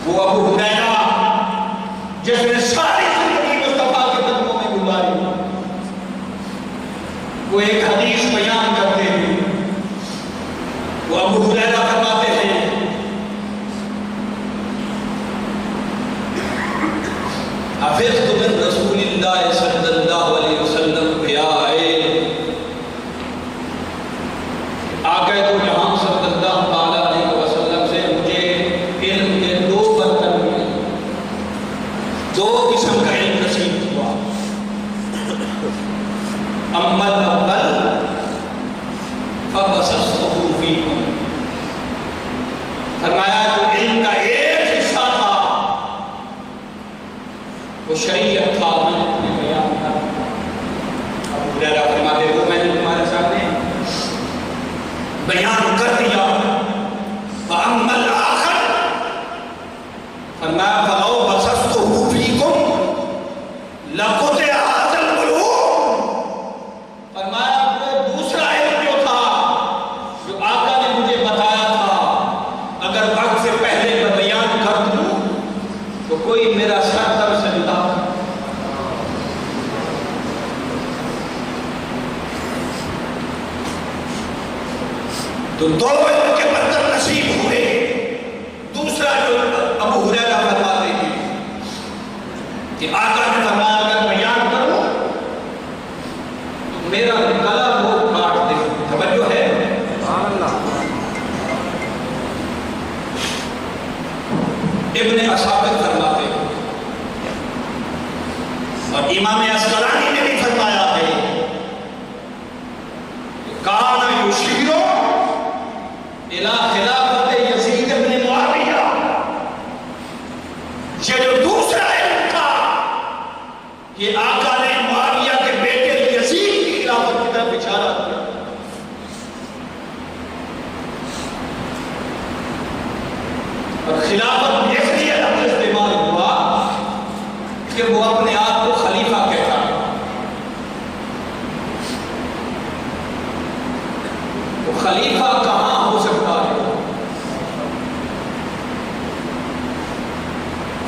وہ ابو ہریرہ جس نے ساری زندگی مصطفیٰ کے قدموں میں گزاری، وہ ایک حدیث بیان کرتے ہیں. وہ ابو ہریرہ فرماتے ہیں حفظت من رسول اللہ صلی اللہ علیہ وسلم بیائے، آقا تو جہاں صلی اللہ علیہ وسلم سے مجھے علم کے 2 برتن ملے، 2 قسم کا علم نصیب ہوا. اما الاول فبسطته فیکم، فرمایا جو علم کا ایک حصہ تھا وہ شریعت تھا، میں نے تمہیں بیان کیا. ابو ہریرہ فرماتے وہ میں نے تمہارے سامنے بیان کر دیا. وَأَمَّا الْآخَرُ فرمایا فَلَوْ بَسَطْتُهُ فِيكُمْ لَقُطِعَ هَذَا الْعُلُومُ، فرمایا وہ دوسرا علم جو تھا جو آقا نے مجھے بتایا تھا، اگر وقت سے پہلے میں بیان کر دوں تو کوئی میرا سر در سکتا. تو 2 علم کے برتن نصیب ہوئے. دوسرا جو ابو ہریرہ فرماتے ہیں کہ آقا نے فرمایا اگر بیان کروں تو میرا گلا وہ کاٹ دے. توجہ ہے؟ ابن اثاکر فرماتے ہیں اور امام عسقلانی نے بھی فرمایا ہے کان یشیر الی خلافت یزید بن معاویہ، یہ جو دوسرا علم تھا یہ آقا نے معاویہ کے بیٹے یزید کی خلافت کی طرف اشارہ کیا. اور خلافت اس لیے لفظ استعمال ہوا کہ وہ اپنے آپ کو خلیفہ کہتا ہے. وہ خلیفہ کہاں ہو سکتا ہے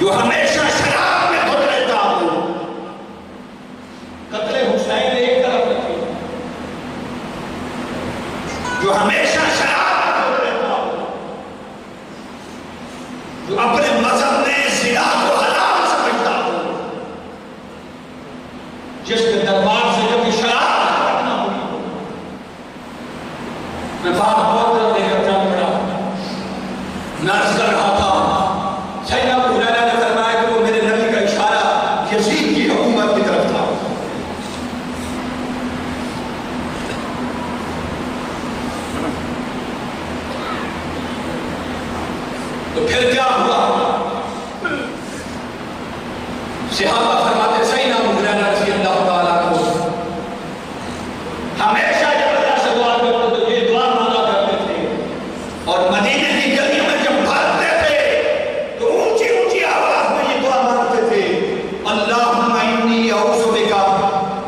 جو ہمیشہ شراب میں دھت رہتا ہو؟ قتل حسین ایک طرف رکھے، جو ہمیشہ شراب میں دھت رہتا ہو، جو اپنے مذہب میں زنا کو حلال سمجھتا ہو، جس کے دربار سے کبھی شراب کرنا ہوئی. میں بات بہت طرف لے کر جان پڑا، میں عرض کر رہا تھا سیدنا ابو ہریرہ نے فرمایا کہ وہ میرے نبی کا اشارہ یزید کی حکومت کی طرف تھا. تو پھر کیا ہوا؟ صحابہ فرماتے سیدنا ابو ہریرہ رضی اللہ تعالیٰ کو ہمیشہ جب اللہ سے دعا کرتے تو یہ دعا مانگا کرتے تھے، اور مدینے کی گلیوں میں جب بھاگتے تھے تو اونچی اونچی آواز میں یہ دعا مانگتے تھے اللہم انی اعوذ بک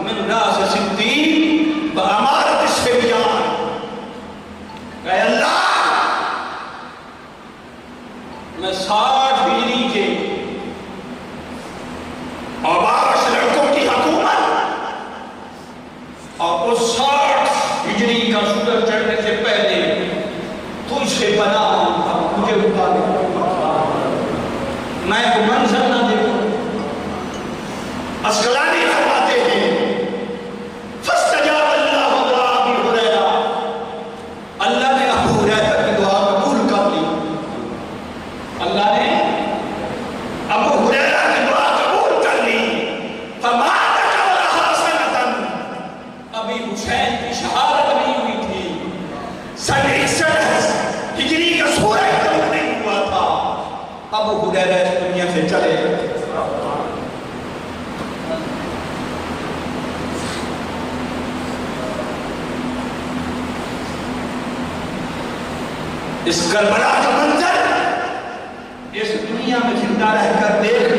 من راس صدیق وامارۃ الصبیان. اے اللہ میں 60 ہجری کے آباش لڑکوں کی حکومت اور اس 60 ہجری کا سورج چڑھنے سے پہلے تجھ سے پناہ مانگتا ہوں، مجھے اٹھا دے، میں وہ منظر نہ دیکھوں. عسقلانی فرماتے ہیں فاستجاب اللہ دعا ابی ہریرہ، اللہ نے ابو ہریرہ کی دعا قبول کر لی. اللہ نے ابو ہریرہ کی دعا قبول کر لی. فمات قبلها سنۃ، ابھی حسین کی شہادت نہیں ہوئی تھی، 61 ہجری کا سورج طلوع نہیں ہوا تھا. ابو ہریرہ اس دنیا سے چلے گئے. اس کربلا کا منظر اس دنیا میں زندہ رہ کر دیکھ